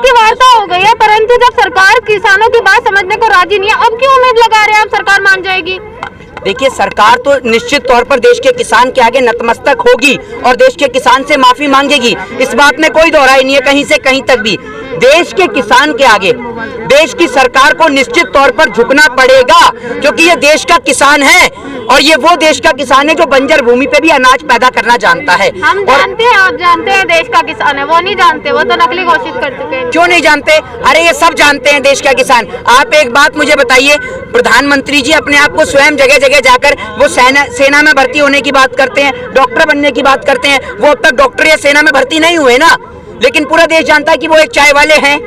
की वार्ता हो गई है, परंतु जब सरकार किसानों की बात समझने को राजी नहीं है, अब क्यों उम्मीद लगा रहे हैं आप सरकार मान जाएगी? देखिए, सरकार तो निश्चित तौर पर देश के किसान के आगे नतमस्तक होगी और देश के किसान से माफी मांगेगी, इस बात में कोई दोहराई नहीं है कहीं से कहीं तक भी। देश के किसान के आगे देश की सरकार को निश्चित तौर पर झुकना पड़ेगा, क्योंकि ये देश का किसान है और ये वो देश का किसान है जो बंजर भूमि पे भी अनाज पैदा करना जानता है। हम जानते हैं, आप जानते हैं देश का किसान है, वो नहीं जानते, वो तो नकली घोषित कर चुके हैं। क्यों नहीं जानते? अरे ये सब जानते हैं देश का किसान। आप एक बात मुझे बताइए, प्रधानमंत्री जी अपने आप को स्वयं जगह जगह जाकर वो सेना में भर्ती होने की बात करते हैं, डॉक्टर बनने की बात करते हैं। वो अब तक डॉक्टर या सेना में भर्ती नहीं हुए ना, लेकिन पूरा देश जानता है कि वो एक चाय वाले हैं।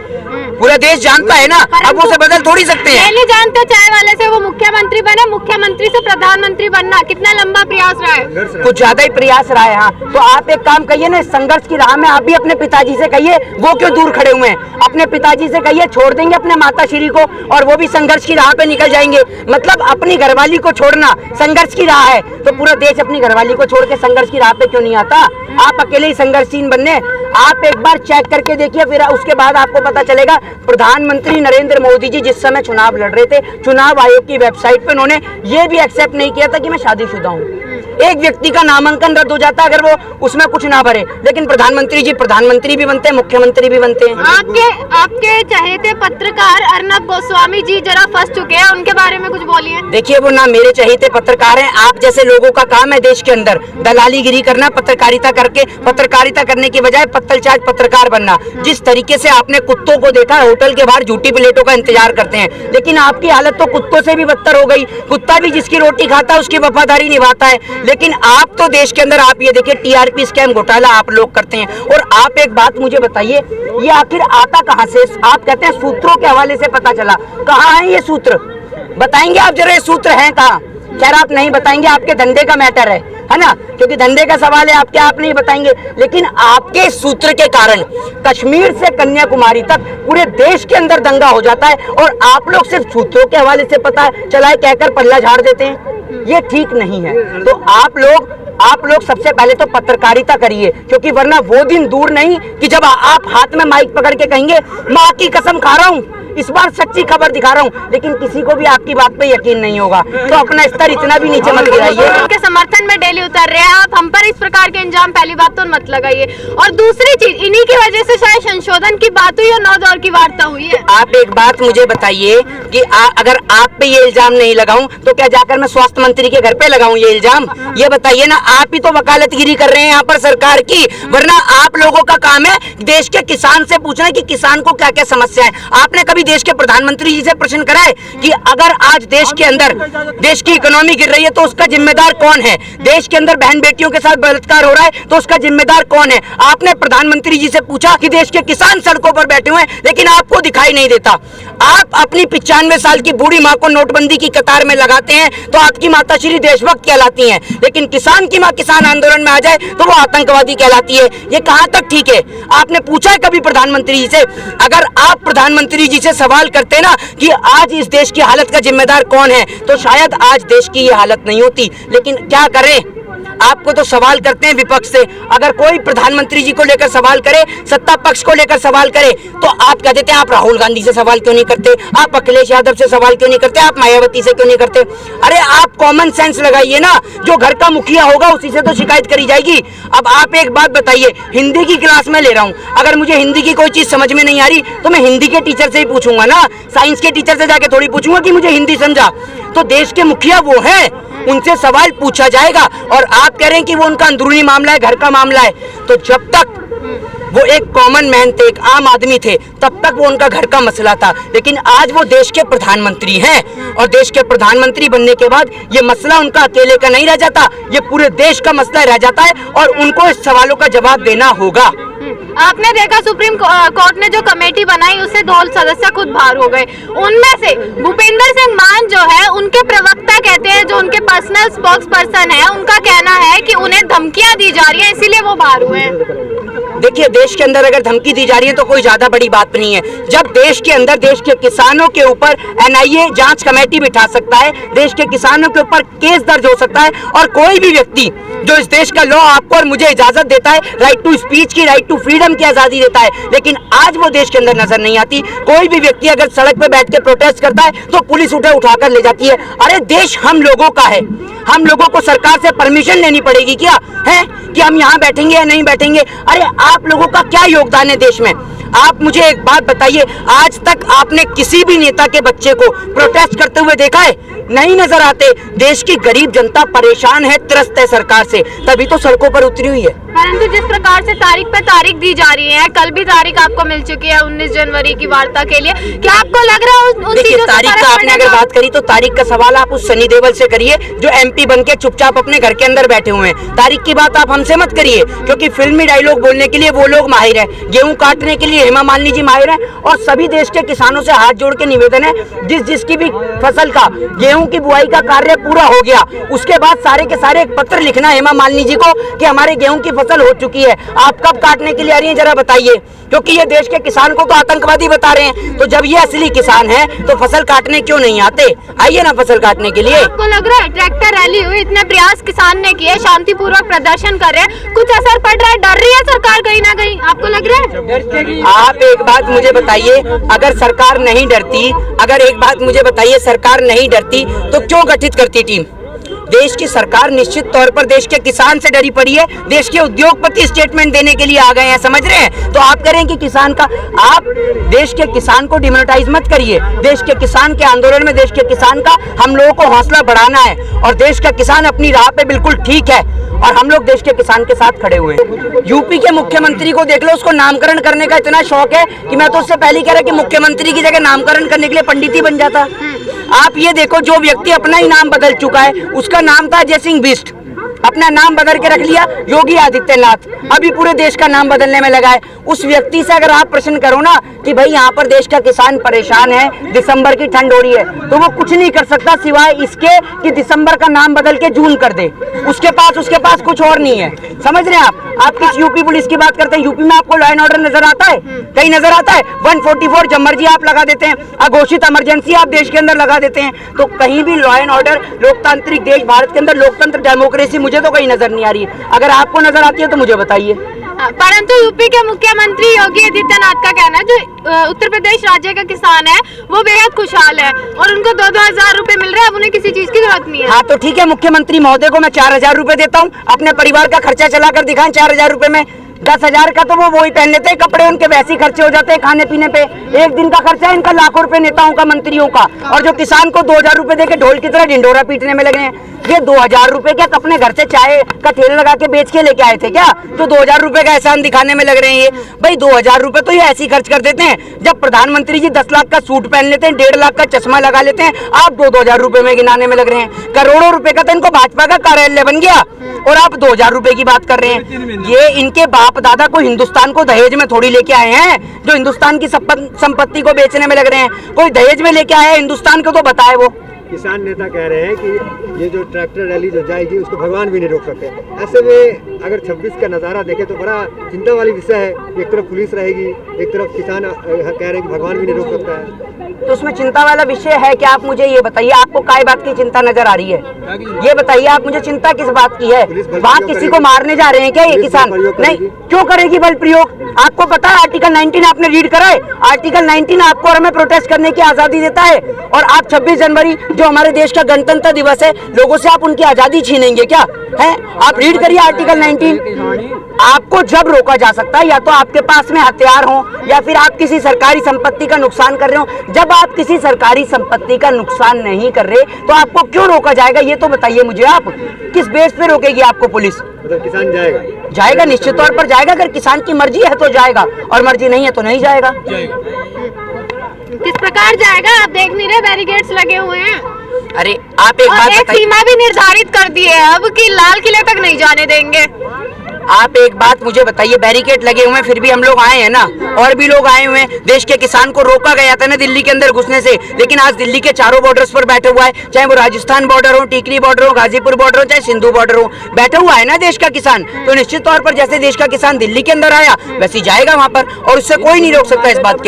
पूरा देश जानता है ना, अब वो से बदल थोड़ी सकते हैं। नहीं जानते, चाय वाले से वो मुख्यमंत्री बने, मुख्यमंत्री से प्रधानमंत्री बनना कितना लंबा प्रयास रहा है, कुछ ज्यादा ही प्रयास रहा है। हाँ, तो आप एक काम कहिए ना, संघर्ष की राह में आप भी अपने पिताजी से कहिए, वो क्यों दूर खड़े हुए हैं। अपने पिताजी से कहिए छोड़ देंगे अपने माताश्री को और वो भी संघर्ष की राह पे निकल जाएंगे। मतलब अपनी घरवाली को छोड़ना संघर्ष की राह है, तो पूरा देश अपनी घरवाली को छोड़ के संघर्ष की राह पे क्यों नहीं आता? आप अकेले ही संघर्षहीन बनने, आप एक बार चेक करके देखिए, फिर उसके बाद आपको पता चलेगा। प्रधानमंत्री नरेंद्र मोदी जी जिस समय चुनाव लड़ रहे थे, चुनाव आयोग की वेबसाइट पे उन्होंने ये भी एक्सेप्ट नहीं किया था कि मैं शादीशुदा हूँ। एक व्यक्ति का नामांकन रद्द हो जाता अगर वो उसमें कुछ ना भरे, लेकिन प्रधानमंत्री जी प्रधानमंत्री भी बनते हैं, मुख्यमंत्री भी बनते हैं। आपके चहेते पत्रकार अर्नब गोस्वामी जी जरा फंस चुके हैं, उनके बारे में कुछ बोलिए। देखिए, वो ना मेरे चहेते पत्रकार हैं, आप जैसे लोगों का काम है देश के अंदर दलालीगिरी करना, पत्रकारिता करके पत्रकारिता करने की बजाय पत्तलचाज पत्रकार बनना। जिस तरीके से आपने कुत्तों को देखा होटल के बाहर झूठी प्लेटों का इंतजार करते हैं, लेकिन आपकी हालत तो कुत्तों से भी बदतर हो गई। कुत्ता भी जिसकी रोटी खाता है उसकी वफादारी निभाता है, लेकिन आप तो देश के अंदर आप ये देखिए टीआरपी स्कैम घोटाला आप लोग करते हैं। और आप एक बात मुझे बताइए, ये आखिर आता कहाँ से? आप कहते हैं सूत्रों के हवाले से पता चला, कहाँ है ये सूत्र? बताएंगे आप जरा, ये सूत्र हैं कहाँ? खैर आप नहीं बताएंगे, आपके धंधे का मैटर है ना, क्योंकि धंधे का सवाल है, आपके आप नहीं बताएंगे। लेकिन आपके सूत्र के कारण कश्मीर से कन्याकुमारी तक पूरे देश के अंदर दंगा हो जाता है और आप लोग सिर्फ सूत्रों के हवाले से पता चला है कहकर पल्ला झाड़ देते हैं। ये ठीक नहीं है। तो आप लोग सबसे पहले तो पत्रकारिता करिए, क्योंकि वरना वो दिन दूर नहीं कि जब आप हाथ में माइक पकड़ के कहेंगे माँ की कसम खा रहा हूँ, इस बार सच्ची खबर दिखा रहा हूँ, लेकिन किसी को भी आपकी बात पे यकीन नहीं होगा। तो अपना स्तर इतना भी नीचे मत गिराइए। उनके समर्थन में डेली उतर रहे हैं आप, हम पर इस प्रकार के इंजाम पहली बात तो मत लगाइए। और दूसरी चीज, इन्हीं की वजह से शायद संशोधन की बात हुई और 9 दौर की वार्ता हुई है। आप एक बात मुझे बताइए कि अगर आप पे ये इल्जाम नहीं लगाऊं तो क्या जाकर मैं स्वास्थ्य मंत्री के घर पे लगाऊं ये इल्जाम? ये बताइए ना, आप ही तो वकालतगिरी कर रहे हैं यहाँ पर सरकार की, वरना आप लोगों का काम है देश के किसान से पूछना कि किसान को क्या क्या समस्या है। आपने कभी देश के प्रधानमंत्री जी से प्रश्न करा है कि अगर आज देश के अंदर देश की इकोनॉमी गिर रही है तो उसका जिम्मेदार कौन है? देश के अंदर बहन बेटियों के साथ बलात्कार हो रहा है तो उसका जिम्मेदार कौन है? आपने प्रधानमंत्री जी से पूछा कि देश के किसान सड़कों पर बैठे हुए हैं, लेकिन आपको दिखाई नहीं देता। आप अपनी 95 साल की बूढ़ी माँ को नोटबंदी की कतार में लगाते हैं तो आपकी माताश्री देशभक्त कहलाती हैं, लेकिन किसान की माँ किसान आंदोलन में आ जाए तो वो आतंकवादी कहलाती है। ये कहाँ तक ठीक है? आपने पूछा है कभी प्रधानमंत्री जी से? अगर आप प्रधानमंत्री जी से सवाल करते ना कि आज इस देश की हालत का जिम्मेदार कौन है, तो शायद आज देश की ये हालत नहीं होती। लेकिन क्या करें, आपको तो सवाल करते हैं विपक्ष से। अगर कोई प्रधानमंत्री जी को लेकर सवाल करे, सत्ता पक्ष को लेकर सवाल करे, तो आप कह देते हैं आप राहुल गांधी से सवाल क्यों नहीं करते, आप अखिलेश यादव से सवाल क्यों नहीं करते, आप मायावती से क्यों नहीं करते? अरे आप कॉमन सेंस लगाइए ना, जो घर का मुखिया होगा उसी से तो शिकायत करी जाएगी। अब आप एक बात बताइए, हिंदी की क्लास में ले रहा हूँ, अगर मुझे हिंदी की कोई चीज समझ में नहीं आ रही तो मैं हिंदी के टीचर से ही पूछूंगा ना, साइंस के टीचर से जाके थोड़ी पूछूंगा कि मुझे हिंदी समझा। तो देश के मुखिया वो है, उनसे सवाल पूछा जाएगा। और आप कह रहे हैं कि वो उनका अंदरूनी मामला है, घर का मामला है, तो जब तक वो एक कॉमन मैन थे, एक आम आदमी थे, तब तक वो उनका घर का मसला था। लेकिन आज वो देश के प्रधानमंत्री हैं और देश के प्रधानमंत्री बनने के बाद ये मसला उनका अकेले का नहीं रह जाता, ये पूरे देश का मसला रह जाता है और उनको इस सवालों का जवाब देना होगा। आपने देखा सुप्रीम कोर्ट ने जो कमेटी बनाई उससे 2 सदस्य खुद बाहर हो गए। उनमें से भूपेंद्र सिंह मान जो है, उनके प्रवक्ता कहते हैं, जो उनके पर्सनल स्पोक्स पर्सन है, उनका कहना है कि उन्हें धमकियां दी जा रही हैं, इसीलिए वो बाहर हुए हैं। देखिए, देश के अंदर अगर धमकी दी जा रही है तो कोई ज्यादा बड़ी बात नहीं है। जब देश के अंदर देश के किसानों के ऊपर एनआईए जांच कमेटी बिठा सकता है, देश के किसानों के ऊपर केस दर्ज हो सकता है और कोई भी व्यक्ति जो इस देश का लॉ आपको और मुझे इजाजत देता है, राइट टू स्पीच की, राइट टू फ्रीडम की आजादी देता है, लेकिन आज वो देश के अंदर नजर नहीं आती। कोई भी व्यक्ति अगर सड़क पे बैठ के प्रोटेस्ट करता है तो पुलिस उठाकर ले जाती है। अरे देश हम लोगों का है, हम लोगों को सरकार से परमिशन लेनी पड़ेगी क्या है कि हम यहाँ बैठेंगे या नहीं बैठेंगे? अरे आप लोगों का क्या योगदान है देश में? आप मुझे एक बात बताइए, आज तक आपने किसी भी नेता के बच्चे को प्रोटेस्ट करते हुए देखा है? नहीं नजर आते। देश की गरीब जनता परेशान है, त्रस्त है सरकार से, तभी तो सड़कों पर उतरी हुई है। परंतु जिस प्रकार से तारीख पे तारीख दी जा रही है, कल भी तारीख आपको मिल चुकी है 19 जनवरी की वार्ता के लिए, क्या आपको लग रहा है उन देखिए, तारीख का आपने अगर बात करी तो तारीख का सवाल आप उस सनी देओल से करिए जो एमपी बनके चुपचाप अपने घर के अंदर बैठे हुए हैं। तारीख की बात आप हमसे मत करिए, क्योंकि फिल्मी डायलॉग बोलने के लिए वो लोग माहिर है, गेहूं काटने के लिए हेमा मालिनी जी माहिर है। और सभी देश के किसानों से हाथ जोड़ के निवेदन है, जिसकी भी फसल का गेहूं की बुआई का कार्य पूरा हो गया, उसके बाद सारे के सारे एक पत्र लिखना हेमा मालिनी जी को कि हमारे गेहूं की फसल हो चुकी है, आप कब काटने के लिए आ रही हैं जरा बताइए। क्योंकि ये देश के किसान को तो आतंकवादी बता रहे हैं, तो जब ये असली किसान है तो फसल काटने क्यों नहीं आते? आइए ना फसल काटने के लिए। आपको लग रहा है ट्रैक्टर रैली हुई, इतने प्रयास किसान ने किए, शांतिपूर्वक प्रदर्शन कर रहे हैं, कुछ असर पड़ रहा है? डर रही है सरकार कहीं ना कहीं, आपको लग रहा है? आप एक बात मुझे बताइए, अगर सरकार नहीं डरती, अगर एक बात मुझे बताइए, सरकार नहीं डरती तो क्यों गठित करती टीम? देश की सरकार निश्चित तौर पर देश के किसान से डरी पड़ी है, देश के उद्योगपति स्टेटमेंट देने के लिए आ गए हैं, समझ रहे हैं? तो आप करें कि किसान का, आप देश के किसान को डिमोनेटाइज मत करिए। देश के किसान के आंदोलन में देश के किसान का हम लोगों को हौसला बढ़ाना है, और देश का किसान अपनी राह पे बिल्कुल ठीक है, और हम लोग देश के किसान के साथ खड़े हुए हैं। यूपी के मुख्यमंत्री को देख लो, उसको नामकरण करने का इतना शौक है कि मैं तो उससे पहले कह रहा कि मुख्यमंत्री की जगह नामकरण करने के लिए पंडित ही बन जाता। आप ये देखो, जो व्यक्ति अपना ही नाम बदल चुका है, उसका नाम था अजय सिंह बिष्ट, अपना नाम बदल के रख लिया योगी आदित्यनाथ, अभी पूरे देश का नाम बदलने में लगा है। उस व्यक्ति से अगर आप प्रश्न करो ना कि भाई यहाँ पर देश का किसान परेशान है, दिसंबर की ठंड हो रही है, तो वो कुछ नहीं कर सकता सिवाय इसके कि दिसंबर का नाम बदल के जून कर दे। उसके पास कुछ और नहीं है, समझ रहे हैं आप किस यूपी पुलिस की बात करते हैं? यूपी में आपको लॉ एंड ऑर्डर नजर आता है? कहीं नजर आता है? 144 जब मर्जी आप लगा देते हैं, अघोषित इमरजेंसी आप देश के अंदर लगा देते हैं, तो कहीं भी लॉ एंड ऑर्डर, लोकतांत्रिक देश भारत के अंदर लोकतंत्र डेमोक्रेसी मुझे तो कहीं नजर नहीं आ रही है। अगर आपको नजर आती है तो मुझे बताइए। परंतु यूपी के मुख्यमंत्री योगी आदित्यनाथ का कहना है, जो उत्तर प्रदेश राज्य का किसान है वो बेहद खुशहाल है और उनको 2-2 हजार रुपए मिल रहे हैं, अब उन्हें किसी चीज की जरूरत नहीं है। हाँ तो ठीक है, मुख्यमंत्री महोदय को मैं 4,000 रुपए देता हूँ, अपने परिवार का खर्चा चलाकर दिखाएं 4,000 रुपए में। 10,000 का तो वो वही पहन लेते हैं कपड़े, उनके वैसे ही खर्चे हो जाते हैं खाने पीने पे। एक दिन का खर्चा है इनका लाखों रुपए नेताओं का, मंत्रियों का, और जो किसान को 2,000 रुपए देके ढोल की तरह ढिंडोरा पीटने में लगे हैं। ये 2,000 रुपए क्या अपने घर से चाय का ठेला लगा के बेच के लेके आए थे क्या, जो 2,000 रुपए का एहसान दिखाने में लग रहे हैं? ये भाई 2,000 रुपए तो ये ऐसे ही खर्च कर देते हैं। जब प्रधानमंत्री जी 10 लाख का सूट पहन लेते हैं, 1.5 लाख का चश्मा लगा लेते हैं, आप 2,000 रुपए में गिनाने में लग रहे हैं। करोड़ों रुपए का तो इनको भाजपा का कार्यालय बन गया और आप 2,000 रुपए की बात कर रहे हैं। ये इनके बाप दादा को हिंदुस्तान को दहेज में थोड़ी लेके आए हैं, जो हिंदुस्तान की संपत्ति को बेचने में लग रहे हैं। कोई दहेज में लेके आया है हिंदुस्तान को तो बताए वो। किसान नेता कह रहे हैं कि ये जो ट्रैक्टर रैली जो जाएगी उसको भगवान भी नहीं रोक सकते। ऐसे में अगर 26 का नज़ारा देखें तो बड़ा चिंता वाली विषय है। एक तरफ पुलिस रहेगी, एक तरफ किसान कह रहे हैं कि भगवान भी नहीं रोक सकता है। तो उसमें चिंता वाला विषय है कि आप मुझे ये बताइए, आपको काय बात की चिंता नजर आ रही है? ये बताइए आप मुझे, चिंता किस बात की है? वहाँ किसी को मारने जा रहे हैं क्या ये किसान? नहीं, क्यों करेगी बल प्रयोग? आपको पता है आर्टिकल 19 आपने रीड करा है? आर्टिकल 19 आपको और हमें प्रोटेस्ट करने की आजादी देता है, और आप 26 जनवरी जो हमारे देश का गणतंत्र दिवस है, लोगों से आप उनकी आजादी छीनेंगे क्या? है, आप रीड करिए आर्टिकल 19। आपको जब रोका जा सकता है या तो आपके पास में हथियार हो या फिर आप किसी सरकारी संपत्ति का नुकसान कर रहे हो। जब आप किसी सरकारी संपत्ति का नुकसान नहीं कर रहे तो आपको क्यों रोका जाएगा, ये तो बताइए मुझे। आप किस बेस पे रोकेगी आपको पुलिस? मतलब किसान जाएगा निश्चित तौर पर जाएगा। अगर किसान की मर्जी है तो जाएगा, और मर्जी नहीं है तो नहीं जाएगा। किस प्रकार जाएगा? आप देख नहीं रहे बैरिकेड्स लगे हुए हैं। अरे आप एक बात बताइए, सीमा भी निर्धारित कर दी है अब कि लाल किले तक नहीं जाने देंगे। आप एक बात मुझे बताइए, बैरिकेड लगे हुए हैं फिर भी हम लोग आए हैं ना, और भी लोग आए हुए हैं। देश के किसान को रोका गया था ना दिल्ली के अंदर घुसने से, लेकिन आज दिल्ली के चारों बॉर्डर्स पर बैठा हुआ है, चाहे वो राजस्थान बॉर्डर हो, टिकरी बॉर्डर हो, गाजीपुर बॉर्डर हो, चाहे सिंधु बॉर्डर हो, बैठा हुआ है ना देश का किसान। तो निश्चित तौर पर जैसे देश का किसान दिल्ली के अंदर आया वैसे जाएगा वहां पर, और उससे कोई नहीं रोक सकता इस बात के।